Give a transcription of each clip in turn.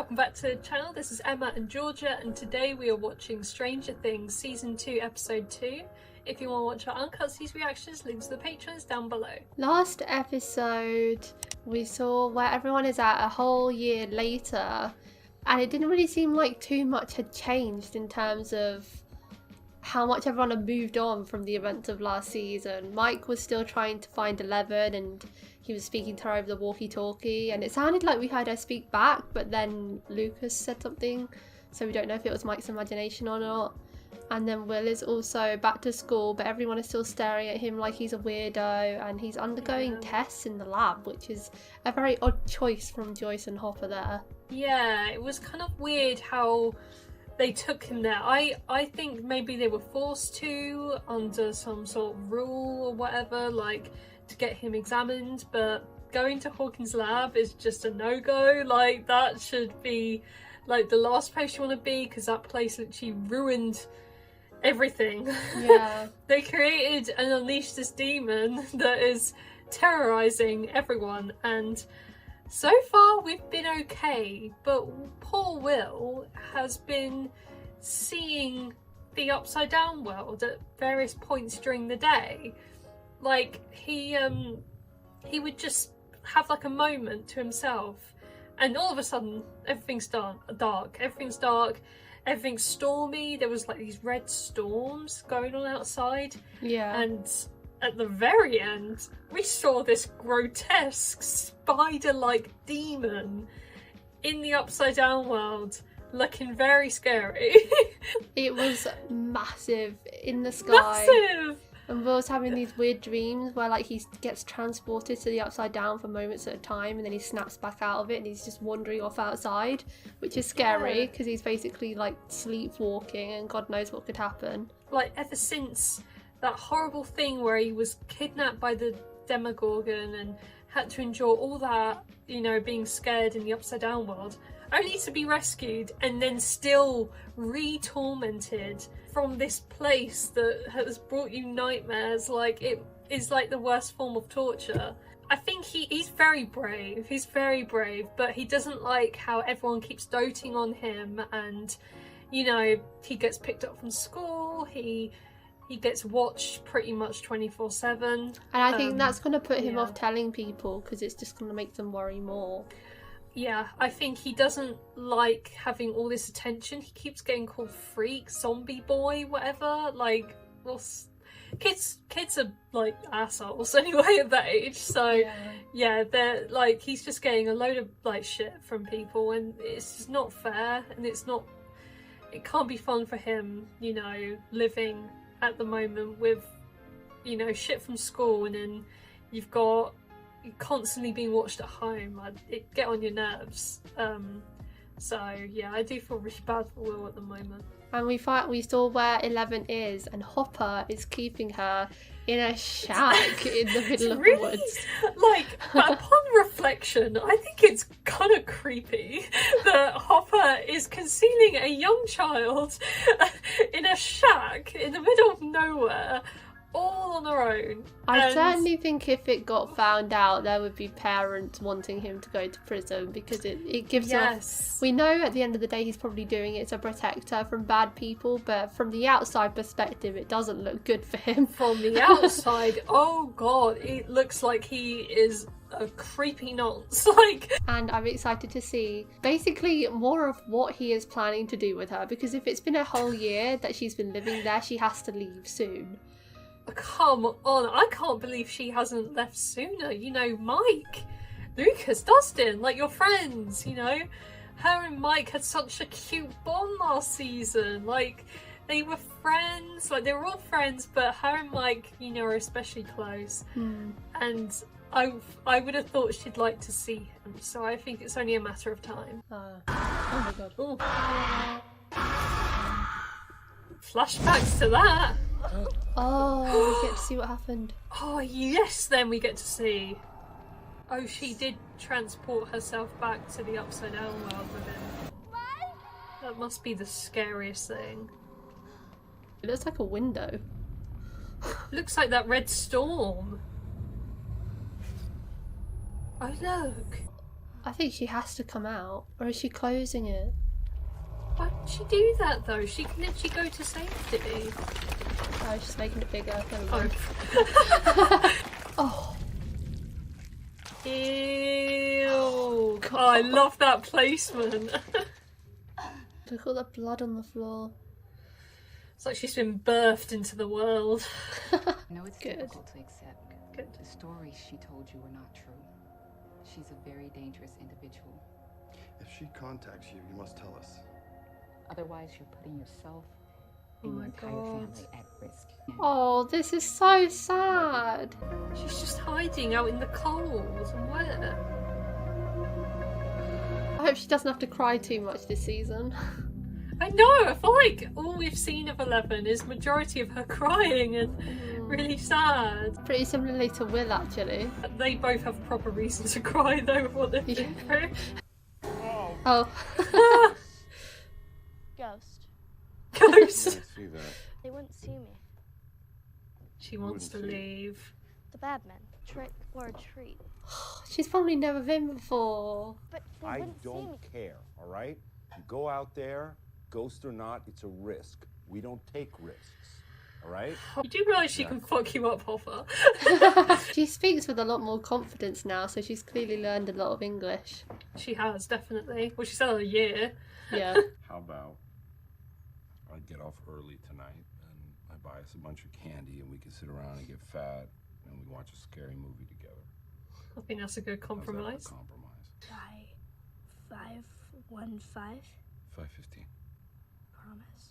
welcome back to the channel. This is Emma and Georgia, and today we are watching Stranger Things Season 2, Episode 2. If you want to watch our uncut season reactions, links to the patrons down below. Last episode, we saw where everyone is at a whole year later, and it didn't really seem like too much had changed in terms of how much everyone had moved on from the events of last season. Mike was still trying to find Eleven, and he was speaking to her over the walkie-talkie, and it sounded like we heard her speak back, but then Lucas said something, so we don't know if it was Mike's imagination or not. And then Will is also back to school, but everyone is still staring at him like he's a weirdo, and he's undergoing tests in the lab, which is a very odd choice from Joyce and Hopper there. Yeah, it was kind of weird how they took him there. I think maybe they were forced to, under some sort of rule or whatever, like to get him examined, but going to Hawkins Lab is just a no-go. Like, that should be like the last place you want to be, because that place literally ruined everything. Yeah. They created and unleashed this demon that is terrorizing everyone, and so far we've been okay, but poor Will has been seeing the upside down world at various points during the day. Like, he would just have like a moment to himself, and all of a sudden everything's dark, everything's stormy. There was like these red storms going on outside. Yeah. And at the very end, we saw this grotesque spider-like demon in the upside down world, looking very scary. It was massive in the sky. Massive! And Will's having these weird dreams where like he gets transported to the upside down for moments at a time, and then he snaps back out of it and he's just wandering off outside, which is scary because he's basically like sleepwalking and God knows what could happen. Like, ever since that horrible thing where he was kidnapped by the Demogorgon and had to endure all that, you know, being scared in the upside down world, only to be rescued and then still re-tormented from this place that has brought you nightmares. Like, it is like the worst form of torture. I think he's very brave, but he doesn't like how everyone keeps doting on him, and, you know, he gets picked up from school, he gets watched pretty much 24/7. And I think that's going to put him off telling people, because it's just going to make them worry more. Yeah, I think he doesn't like having all this attention. He keeps getting called freak, zombie boy, whatever. Like, well, kids are like assholes anyway at that age. So yeah, they're like, he's just getting a load of like shit from people, and it's just not fair, and it can't be fun for him, you know, living at the moment with, you know, shit from school, and then you're constantly being watched at home. It get on your nerves. So yeah, I do feel really bad for Will at the moment. And we saw where Eleven is, and Hopper is keeping her in a shack in the middle of the woods. Like, upon reflection, I think it's kind of creepy that Hopper is concealing a young child in a shack in the middle of nowhere, all on her own. I certainly think if it got found out, there would be parents wanting him to go to prison, because it gives off... We know at the end of the day he's probably doing it to protect her from bad people, but from the outside perspective it doesn't look good for him. From the outside, oh god, it looks like he is a creepy nonce. Like, and I'm excited to see basically more of what he is planning to do with her, because if it's been a whole year that she's been living there, she has to leave soon. Come on, I can't believe she hasn't left sooner. You know, Mike, Lucas, Dustin, like, your friends, you know? Her and Mike had such a cute bond last season. Like, they were friends, like, they were all friends, but her and Mike, you know, are especially close. And I would have thought she'd like to see him, so I think it's only a matter of time. Oh my god. Ooh. Flashbacks to that. Oh, we get to see what happened. Oh yes, then we get to see. Oh, she did transport herself back to the upside down world with him. What? That must be the scariest thing. It looks like a window. Looks like that red storm. Oh look. I think she has to come out. Or is she closing it? Why would she do that though? She can literally go to safety. Oh, she's making it bigger. Never mind. Oh. Ew. Oh, I love that placement. Look at all the blood on the floor. It's like she's been birthed into the world. No, it's Good. difficult to accept. Good. The stories she told you were not true. She's a very dangerous individual. If she contacts you, you must tell us. Otherwise, you're putting yourself Oh and my your entire God. family at risk. Oh, this is so sad. She's just hiding out in the cold and wet. I hope she doesn't have to cry too much this season. I know, I feel like all we've seen of 11 is majority of her crying and really sad. Pretty similarly to Will, actually. They both have proper reasons to cry though with what they've been through. Oh. Ghost. Ghost. See that? They wouldn't see me. She wants to Wouldn't see. leave. The bad men. Trick or treat. She's probably never been before. But they I wouldn't see me. don't care, all right? You go out there, ghost or not, it's a risk. We don't take risks, all right? You do realise she can fuck you up, Hoffa. She speaks with a lot more confidence now, so she's clearly learned a lot of English. She has, definitely. Well, she's had a year. Yeah. How about I get off early tonight and I buy us a bunch of candy and we can sit around and get fat and we watch a scary movie together. I think that's a good How's that for compromise. compromise? 515. 5:15. Promise.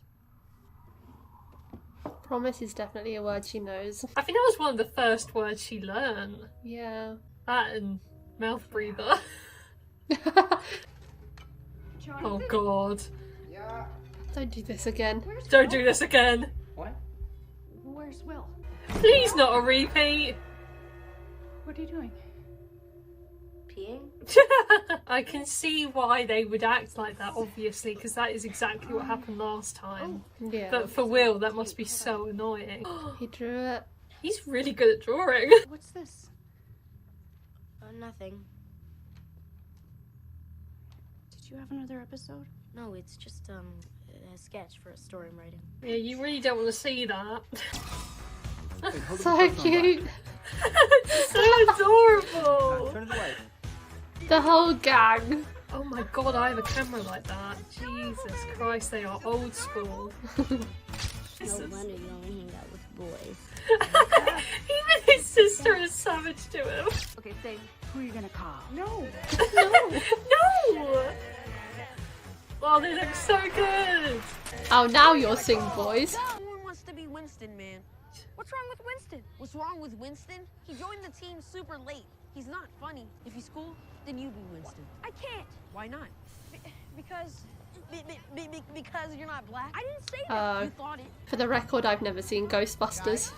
Promise is definitely a word she knows. I think that was one of the first words she learned. Yeah. That and mouth breather. Oh god. Don't do this again. Don't do this again. What? Where's Will? Please not a repeat. What are you doing? Peeing? I can see why they would act like that, obviously, because that is exactly what happened last time. Yeah. But for Will, that must be so annoying. He drew it. He's really good at drawing. What's this? Nothing. Did you have another episode? No, it's just a sketch for a story I'm writing. Yeah, you really don't want to see that. So cute. So adorable. Turn it away. The whole gang. Oh my god, I have a camera like that. Jesus Christ, they are old school. No wonder you only hang out with boys. Even his sister is savage to him. Okay, say, who are you gonna call? No! No! Oh, they look so good. Oh, now you'll sing, boys. No one wants to be Winston, man. What's wrong with Winston? What's wrong with Winston? He joined the team super late. He's not funny. If he's cool, then you be Winston. I can't. Why not? Because you're not black. I didn't say that. You thought it. For the record, I've never seen Ghostbusters.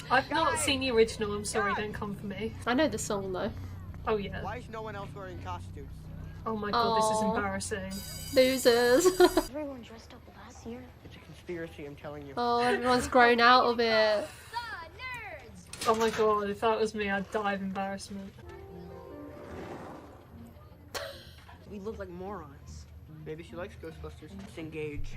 I've not seen the original, I'm sorry, don't come for me. I know the song though. Oh yeah. Why is no one else wearing costumes? Oh my god, this is Aw. embarrassing. Losers. Everyone dressed up last year. It's a conspiracy, I'm telling you. Oh, everyone's grown out of it. Oh my god, if that was me, I'd die of embarrassment. We look like morons. Maybe she likes Ghostbusters. Let's engage.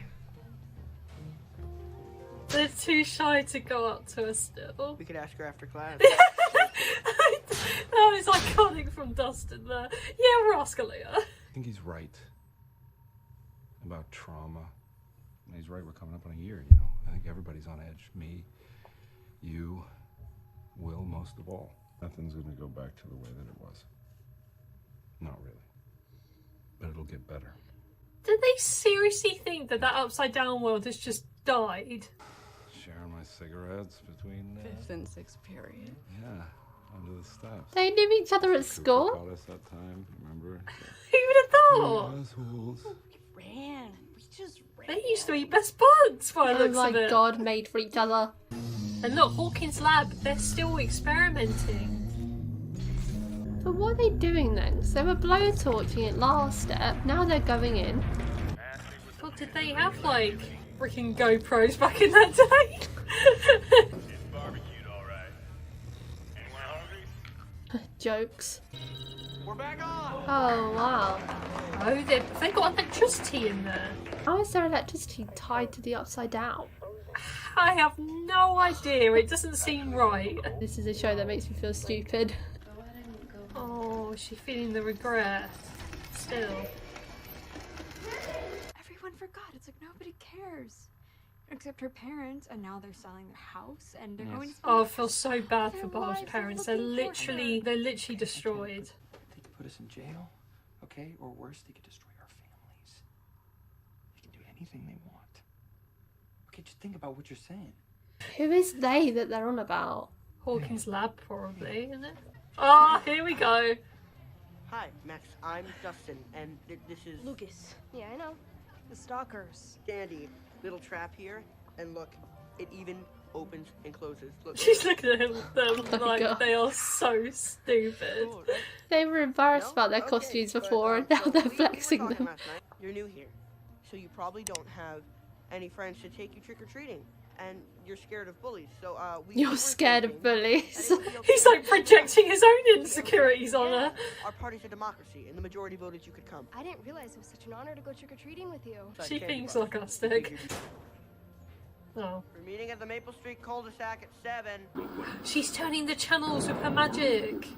They're too shy to go up to us still. We could ask her after class. That was iconic from Dustin there. Yeah, we'll ask her later. I think he's right about trauma. And he's right, we're coming up on a year, you know. I think everybody's on edge. Me, you, Will, most of all. Nothing's gonna go back to the way that it was. Not really. But it'll get better. Did they seriously think that that upside down world has just died? Sharing my cigarettes between, 5th and 6th period. yeah, under the steps. They knew each other at Cooper school. caught us that time, remember? Who would have thought? Assholes. Ran. We just ran. They used to be best buds by the Oh looks my of it. god, made for each other. And look, Hawkins Lab, they're still experimenting. But what are they doing then? 'Cause they were blowtorching it last step. Now they're going in. God, did they have like freaking GoPros back in that day? Jokes. We're back on. Oh wow. Oh, they got electricity in there. How is there electricity tied to the upside down? I have no idea. It doesn't seem right. This is a show that makes me feel stupid. Oh, is she feeling the regret still? Everyone forgot. It's like nobody cares. Except her parents, and now they're selling their house and they're going to Oh, I feel so bad for Barb's parents. They're literally destroyed. They could put us in jail, okay? Or worse, they could destroy our families. They can do anything they want. Okay, just think about what you're saying. Who is they that they're on about? Hawkins Lab, probably, isn't it? Ah, here we go. Hi, Max. I'm Dustin, and this is Lucas. Yeah, I know. The stalkers. Sandy. Little trap here, and look, it even opens and closes. Look. She's looking at them like God. they are so stupid. Cool, right? They were embarrassed No? about their Okay, costumes but, before, and now so they're we were flexing talking them. last night. You're new here, so you probably don't have any friends to take you trick-or-treating, and you're scared of bullies, so we You're were scared of thinking bullies. that it would be okay He's like if we projecting his own insecurities on her. Our party's a democracy, and the majority voted you could come. I didn't realize it was such an honor to go trick-or-treating with you. She Candy thinks bar. sarcastic. Oh. We're meeting at the Maple Street cul-de-sac at 7. She's turning the channels with her magic.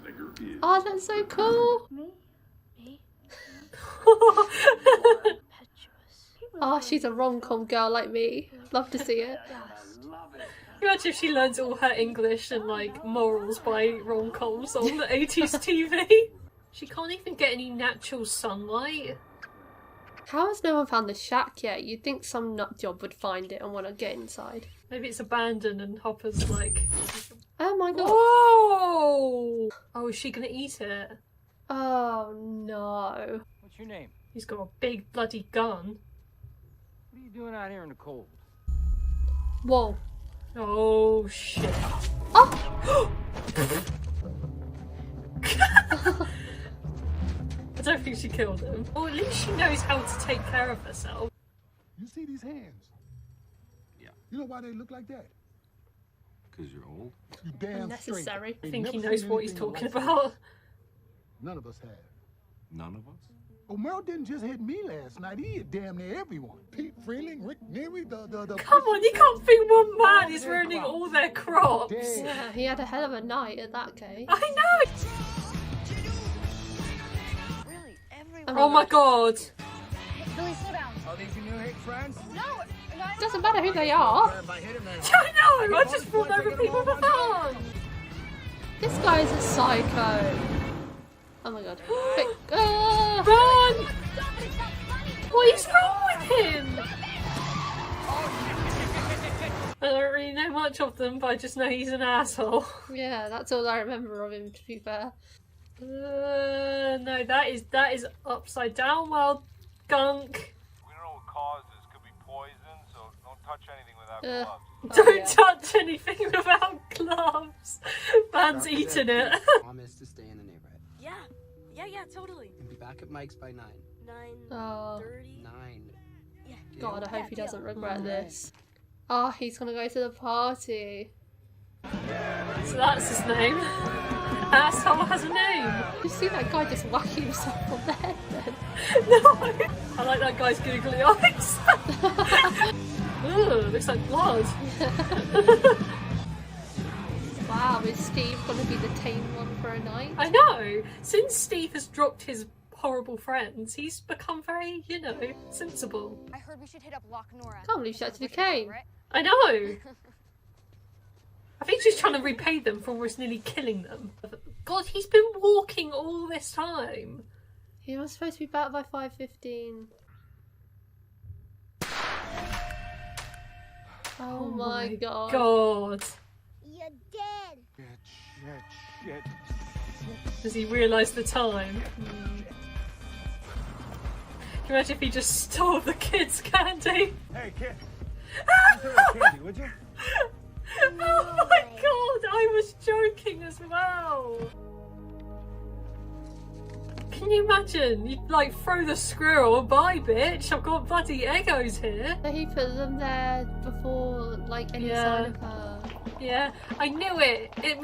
Oh, that's so cool. Oh, she's a rom-com girl like me. Love to see it. Imagine if she learns all her English and like morals by rom-coms on the 80s TV. She can't even get any natural sunlight. How has no one found the shack yet? You'd think some nut job would find it and want to get inside. Maybe it's abandoned and Hopper's like, Oh my god. whoa! Oh, is she gonna eat it? Oh no. What's your name? He's got a big bloody gun. What are you doing out here in the cold? Whoa. Oh shit. Oh! I don't think she killed him. Or at least she knows how to take care of herself. You see these hands? Yeah. You know why they look like that? Because you're old? You damn straight. Unnecessary. I Ain't think he never knows seen what he's anything talking like that. about. None of us have. None of us? Oh, Merle didn't just hit me last night. He hit damn near everyone. Pete Freeling, Rick Neary, the Come on, you can't think one man is ruining all their crops. Damn. Yeah, he had a hell of a night at that case. I know! Really, everyone. Oh my god. Billy, slow down. Are these your new friends? No, Doesn't matter who they are. If I hit him, then I know! I just thought they were people for fun! This guy is a psycho. Oh my god. Quick. Run! What is wrong with him? I don't really know much of them, but I just know he's an asshole. Yeah, that's all I remember of him, to be fair. No, that is upside down world gunk. We don't know what caused this. Could be poison, so don't touch anything without gloves. Don't yeah. touch anything without gloves. Man's eating it. Promise to stay in the neighborhood Yeah, totally. and be back at Mike's by 9. 9:30. 9. Yeah. God, I hope he deal. doesn't regret this. Oh, he's gonna go to the party. So that's his name. Asshole has a name. You see that guy just whacking himself on the head then? No. I like that guy's googly eyes. Ooh, looks like blood. Wow, is Steve gonna be the tame one for a night? I know. Since Steve has dropped his horrible friends, he's become very, sensible. I heard we should hit up Loch Nora. Can't believe she actually came. Right? I know. I think she's trying to repay them for almost nearly killing them. God, he's been walking all this time. He was supposed to be back by 5:15. Oh my god. God. You're dead. Shit. Does he realise the time? Can you imagine if he just stole the kids' candy? Hey, kid. Oh Would you? my god, I was joking as well. Can you imagine? You'd like throw the squirrel, bye bitch, I've got bloody Eggos here. So he put them there before, like, any sign of her. Yeah, I knew it. It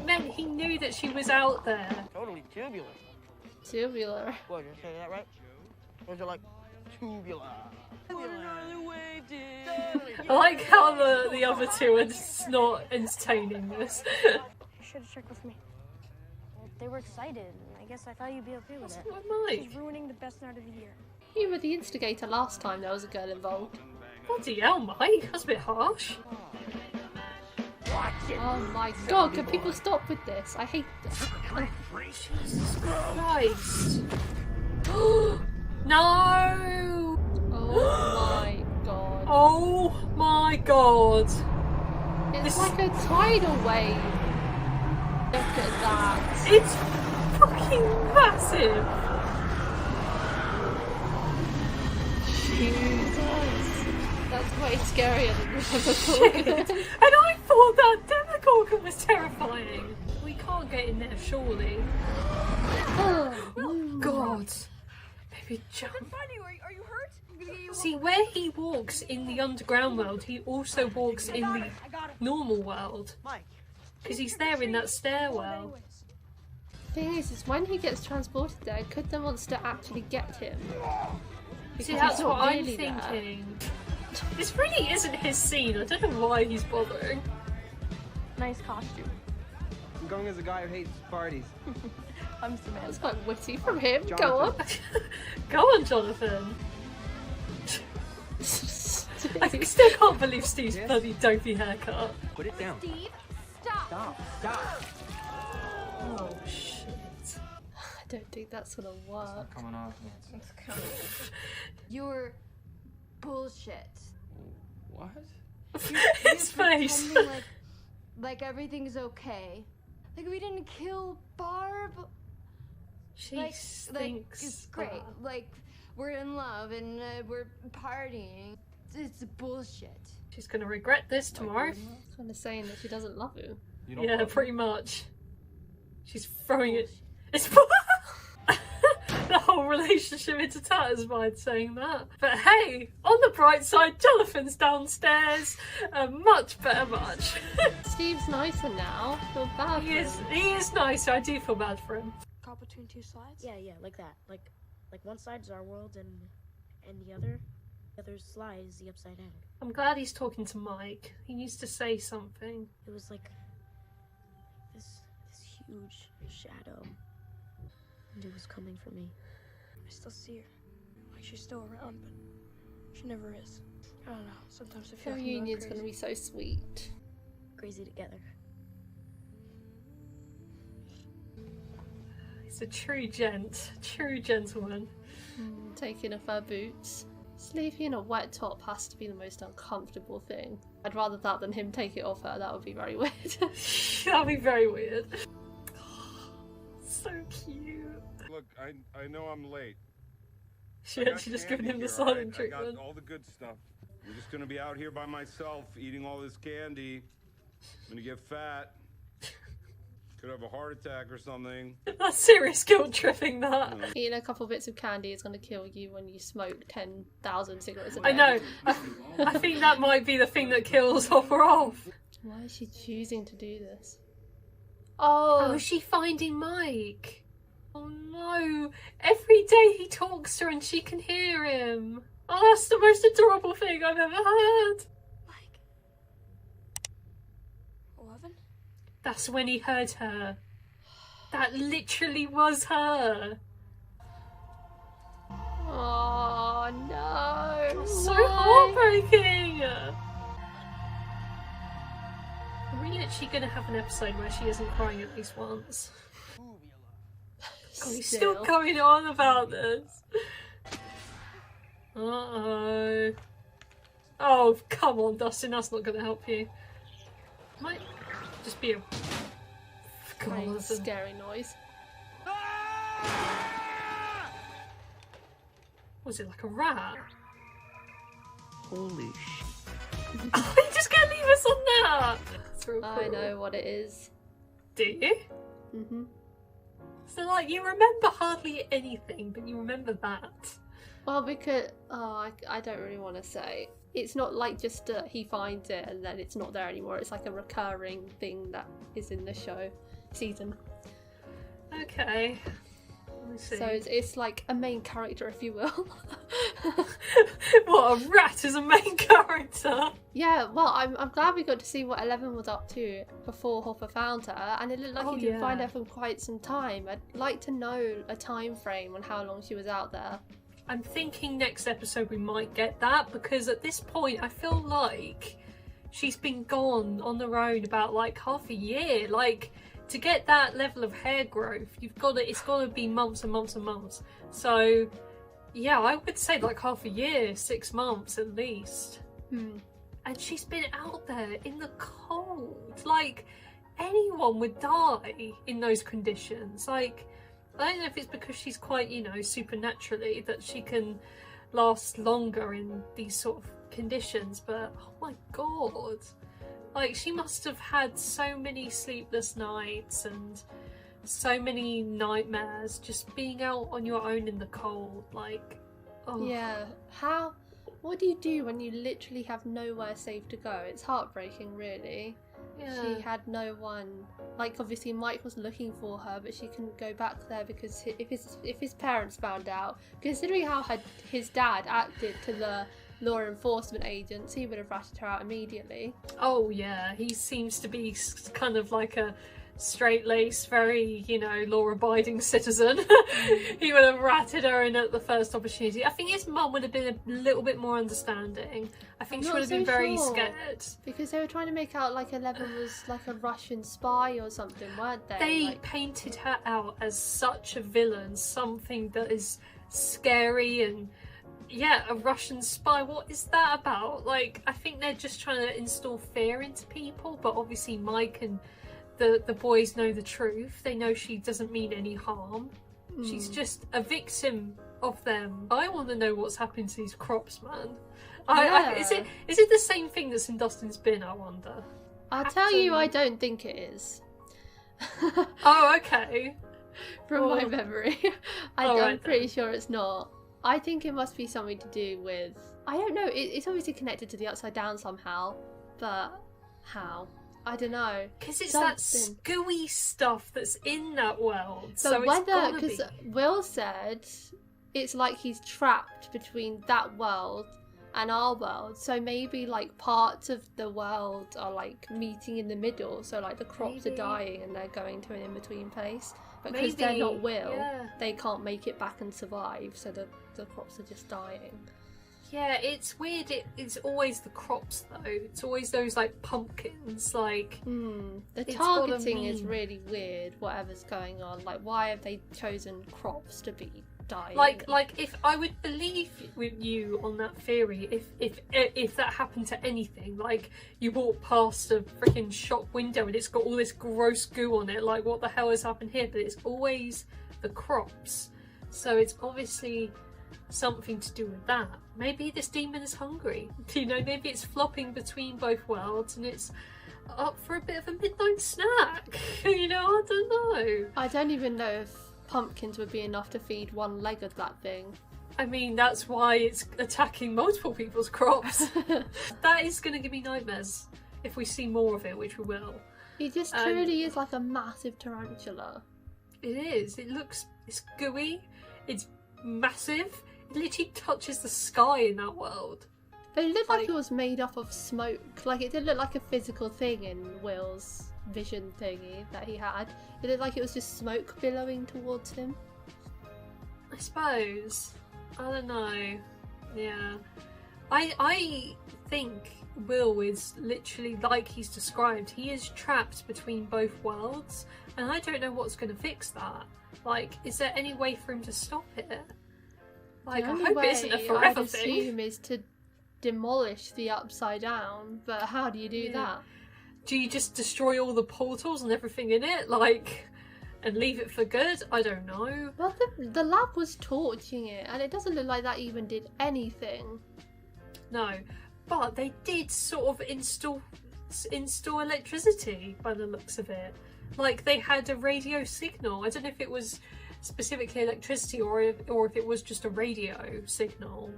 meant he knew that she was out there. Totally tubular. Tubular. What, did I say that right? Or is it like tubular? I like how the other two are just not entertaining this. You should have checked with me. Well, they were excited. I guess I thought you'd be okay with it. What, Mike? She's ruining the best night of the year. You were the instigator last time there was a girl involved. Bloody hell, Mike. That's a bit harsh. Oh my god, can people stop with this? I hate this. Jesus Christ. No! Oh my god. Oh my god. It's like a tidal wave. Look at that. It's fucking massive. Jesus. That's way scarier than the Shit. And I thought that Demogorgon was terrifying. We can't get in there, surely. Oh god. Maybe jump. Are you hurt? See, where he walks in the underground world, he also walks in the normal world. Because he's there in that stairwell. Thing is when he gets transported there, could the monster actually get him? See, Because that's he's not what I'm really there. thinking. This really isn't his scene. I don't know why he's bothering. Nice costume. I'm going as a guy who hates parties. I'm Samantha. That's quite witty from him. Jonathan. Go on. Go on, Jonathan. I still can't believe Steve's bloody dopey haircut. Put it down. Steve, stop. Stop. Oh shit. I don't think that's gonna work. Coming off, Nancy. You're bullshit. What? His face. Like everything's okay. Like we didn't kill Barb. She Like thinks it's great. that. Like we're in love and we're partying. It's bullshit. She's gonna regret this tomorrow. Kind of saying that she doesn't love him. Yeah, pretty much. She's throwing it. It's the whole relationship into tatters by saying that. But hey, on the bright side, Jonathan's downstairs. A much better much. Steve's nicer now. I feel bad for him. He is nicer. I do feel bad for him. Caught between two slides. Yeah, like that. Like one side's our world and the other slide is the upside down. I'm glad he's talking to Mike. He needs to say something. It was like this huge shadow. And it was coming for me. I still see her. Like she's still around, but she never is. I don't know. Sometimes I feel Their like I'm going union's gonna crazy. be so sweet. Crazy together. He's a true gentleman. Taking off her boots. Sleeping in a wet top has to be the most uncomfortable thing. I'd rather that than him take it off her. That would be very weird. That'd be very weird. So cute. Look, I know I'm late. She actually just given him the silent I treatment. got all the good stuff. I'm just gonna be out here by myself eating all this candy. I'm gonna get fat. Could have a heart attack or something. That's serious guilt tripping, that. Eating a couple bits of candy is going to kill you when you smoke 10,000 cigarettes a day. I know. I think that might be the thing that kills her off. Why is she choosing to do this? Oh, is she finding Mike? Oh no. Every day he talks to her and she can hear him. Oh, that's the most adorable thing I've ever heard. 11? That's when he heard her. That literally was her. Oh no. So Why? heartbreaking. Are we literally going to have an episode where she isn't crying at least once? God, he's still going on about this. Uh-oh. Oh, come on, Dustin, that's not going to help you. Might just be a... Very God, scary noise. was it like a rat? Holy shit. Oh, you're just going to leave us on that? That's real I cool. know what it is. Do you? Mm-hmm. So, like, you remember hardly anything, but you remember that. Well, because... Oh, I don't really want to say. It's not like just he finds it and then it's not there anymore. It's like a recurring thing that is in the show season. Okay. I see. So it's like a main character, if you will. What, a rat is a main character? Yeah, well, I'm glad we got to see what Eleven was up to before Hopper found her, and it looked like he didn't find her for quite some time. I'd like to know a time frame on how long she was out there. I'm thinking next episode we might get that, because at this point I feel like she's been gone on her own about like half a year. Like, to get that level of hair growth, it's got to be months and months and months. So yeah, I would say like half a year, 6 months at least. And she's been out there in the cold. Like, anyone would die in those conditions. Like, I don't know if it's because she's quite, you know, supernaturally that she can last longer in these sort of conditions, but oh my god. Like, she must have had so many sleepless nights and so many nightmares just being out on your own in the cold. Like, oh. Yeah, what do you do when you literally have nowhere safe to go? It's heartbreaking, really. Yeah. She had no one. Like, obviously Mike was looking for her, but she couldn't go back there because if his parents found out, considering how his dad acted to the law enforcement agents, he would have ratted her out immediately. Oh yeah, he seems to be kind of like a straight-laced, very, you know, law-abiding citizen. He would have ratted her in at the first opportunity. I think his mum would have been a little bit more understanding. I think she would have been very scared. Because they were trying to make out like Eleven was like a Russian spy or something, weren't they? They painted her out as such a villain, something that is scary and, yeah, a Russian spy. What is that about? Like, I think they're just trying to install fear into people, but obviously Mike and the boys know the truth. They know she doesn't mean any harm. She's just a victim of them. I want to know what's happened to these crops, man. Is it the same thing that's in Dustin's bin, I wonder? I'll tell you, I don't think it is. Oh, okay. From my memory. I'm pretty sure it's not. I think it must be something to do with... I don't know, it's obviously connected to the Upside Down somehow, but how? I don't know. Because it's that gooey stuff that's in that world. But so whether, because Will said it's like he's trapped between that world and our world, so maybe like parts of the world are like meeting in the middle, so like the crops are dying and they're going to an in-between place. But because they're not Will, they can't make it back and survive, so the crops are just dying. Yeah, it's weird. It's always the crops though. It's always those like pumpkins. Like the targeting is really weird. Whatever's going on, like why have they chosen crops to be dying? Like if I would believe with you on that theory, if that happened to anything, like you walk past a freaking shop window and it's got all this gross goo on it. Like what the hell has happened here? But it's always the crops, so it's obviously something to do with that. Maybe this demon is hungry. You know, maybe it's flopping between both worlds and it's up for a bit of a midnight snack. You know, I don't know. I don't even know if pumpkins would be enough to feed one leg of that thing. I mean, that's why it's attacking multiple people's crops. That is going to give me nightmares if we see more of it, which we will. It just truly is like a massive tarantula. It is. It's gooey. It's massive. It literally touches the sky in that world. But it looked like it was made up of smoke. Like, it didn't look like a physical thing in Will's vision thingy that he had. It looked like it was just smoke billowing towards him. I suppose. I don't know. Yeah. I think Will is literally like he's described. He is trapped between both worlds, and I don't know what's going to fix that. Like, is there any way for him to stop it? Like, I hope it isn't a forever I'd thing. assume is to demolish the Upside Down, but how do you do that? Do you just destroy all the portals and everything in it, like, and leave it for good? I don't know. Well, the lab was torching it, and it doesn't look like that even did anything. No, but they did sort of install electricity by the looks of it. Like, they had a radio signal. I don't know if it was specifically electricity or if it was just a radio signal.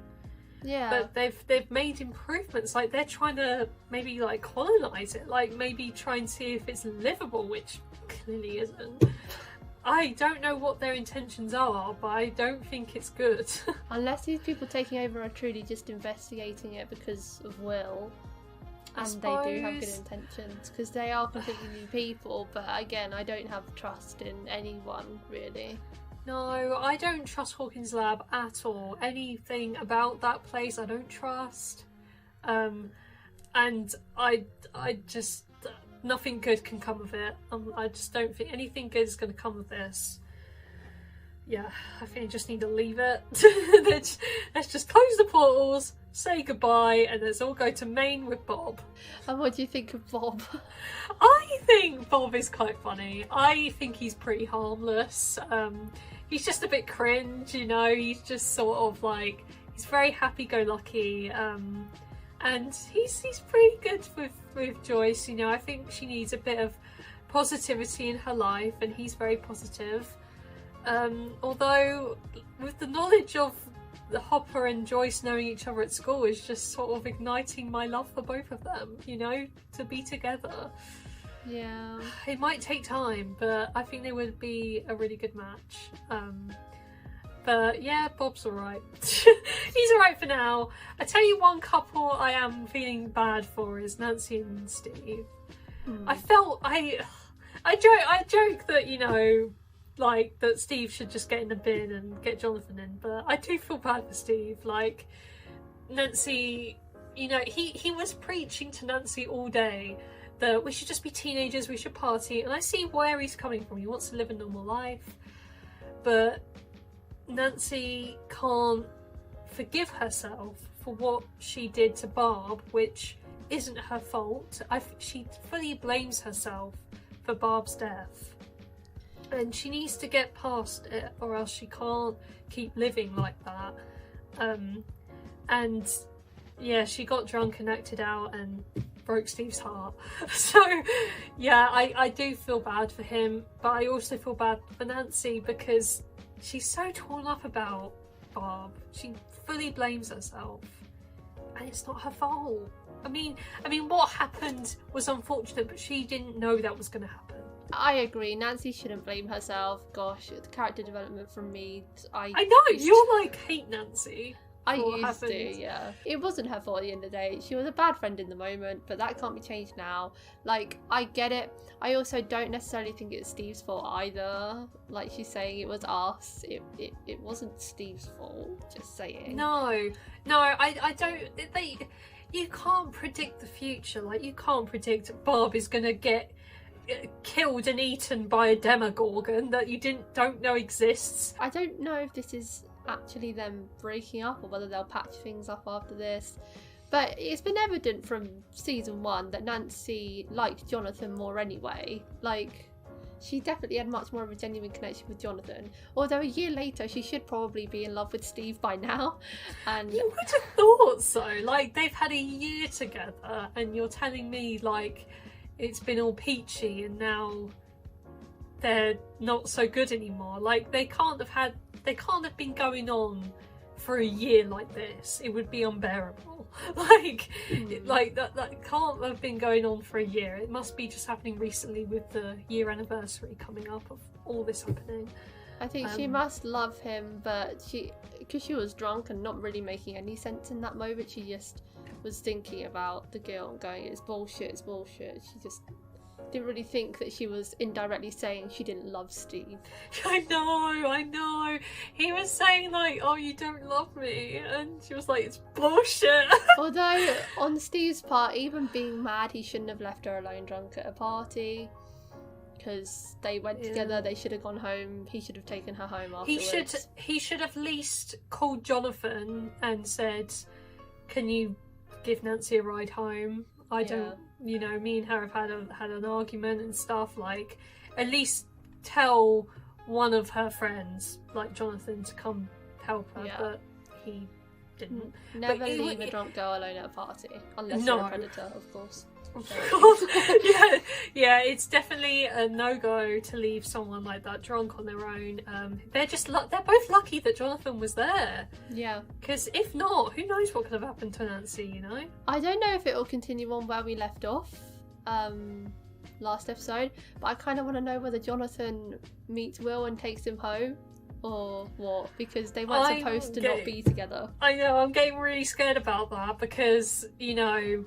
Yeah. But they've made improvements. Like, they're trying to maybe like colonize it. Like, maybe try and see if it's livable, which clearly isn't. I don't know what their intentions are, but I don't think it's good. Unless these people taking over are truly just investigating it because of Will. And they do have good intentions, because they are completely new people, but again, I don't have trust in anyone, really. No, I don't trust Hawkins Lab at all. Anything about that place I don't trust. And I just... nothing good can come of it. I just don't think anything good is going to come of this. Yeah, I think I just need to leave it. Let's just close the portals, say goodbye, and let's all go to Maine with Bob. And what do you think of Bob? I think Bob is quite funny. I think he's pretty harmless. He's just a bit cringe, you know. He's just sort of like, he's very happy-go-lucky. And he's pretty good with Joyce, you know. I think she needs a bit of positivity in her life, and he's very positive. Although, with the knowledge of the Hopper and Joyce knowing each other at school is just sort of igniting my love for both of them, you know, to be together. Yeah. It might take time, but I think they would be a really good match. But yeah, Bob's alright. He's alright for now. I tell you, one couple I am feeling bad for is Nancy and Steve. I joke that, you know, like, that Steve should just get in the bin and get Jonathan in, but I do feel bad for Steve. Like, Nancy, you know, he was preaching to Nancy all day that we should just be teenagers, we should party, and I see where he's coming from. He wants to live a normal life, but Nancy can't forgive herself for what she did to Barb, which isn't her fault. She fully blames herself for Barb's death, and she needs to get past it, or else she can't keep living like that. And yeah, she got drunk and acted out and broke Steve's heart. So yeah, I do feel bad for him, but I also feel bad for Nancy because she's so torn up about Barb. She fully blames herself, and it's not her fault. I mean, what happened was unfortunate, but she didn't know that was going to happen. I agree. Nancy shouldn't blame herself. Gosh, the character development from me. I know you're like hate Nancy. I used to, yeah. It wasn't her fault at the end of the day. She was a bad friend in the moment, but that can't be changed now. Like, I get it. I also don't necessarily think it's Steve's fault either. Like she's saying, it was us. It wasn't Steve's fault. Just saying. No, I don't. You can't predict the future. Like, you can't predict Barb is gonna get killed and eaten by a demogorgon that you don't know exists. I don't know if this is actually them breaking up or whether they'll patch things up after this, but it's been evident from season 1 that Nancy liked Jonathan more anyway. Like, she definitely had much more of a genuine connection with Jonathan, although a year later she should probably be in love with Steve by now. And you would have thought so. Like, they've had a year together and you're telling me like it's been all peachy and now they're not so good anymore. Like, they can't have been going on for a year like this. It would be unbearable. Like that can't have been going on for a year. It must be just happening recently with the year anniversary coming up of all this happening. I think she must love him, but because she was drunk and not really making any sense in that moment, she just was thinking about the girl and going, it's bullshit, it's bullshit. She just didn't really think that she was indirectly saying she didn't love Steve. I know. He was saying like, oh, you don't love me, and she was like, it's bullshit. Although on Steve's part, even being mad, he shouldn't have left her alone drunk at a party, because they went together. They should have gone home. He should have taken her home afterwards. He should have at least called Jonathan and said, can you give Nancy a ride home? I don't, you know, me and her have had an argument and stuff. Like, at least tell one of her friends, like Jonathan, to come help her. But he didn't. Never leave a drunk girl alone at a party, unless you're a predator, of course. Yeah, it's definitely a no-go to leave someone like that drunk on their own. They're both lucky that Jonathan was there. Yeah. Because if not, who knows what could have happened to Nancy, you know? I don't know if it will continue on where we left off. last episode, but I kind of want to know whether Jonathan meets Will and takes him home or what, because they weren't supposed to not be together. I know, I'm getting really scared about that because, you know,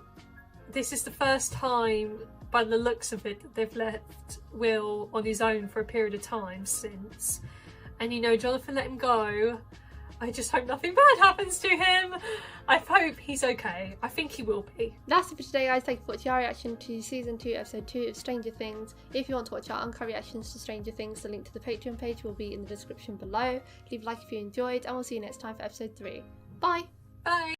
this is the first time, by the looks of it, that they've left Will on his own for a period of time since. And, you know, Jonathan let him go. I just hope nothing bad happens to him. I hope he's okay. I think he will be. That's it for today, guys. Thank you for watching our reaction to Season 2, Episode 2 of Stranger Things. If you want to watch our uncut reactions to Stranger Things, the link to the Patreon page will be in the description below. Leave a like if you enjoyed, and we'll see you next time for Episode 3. Bye! Bye!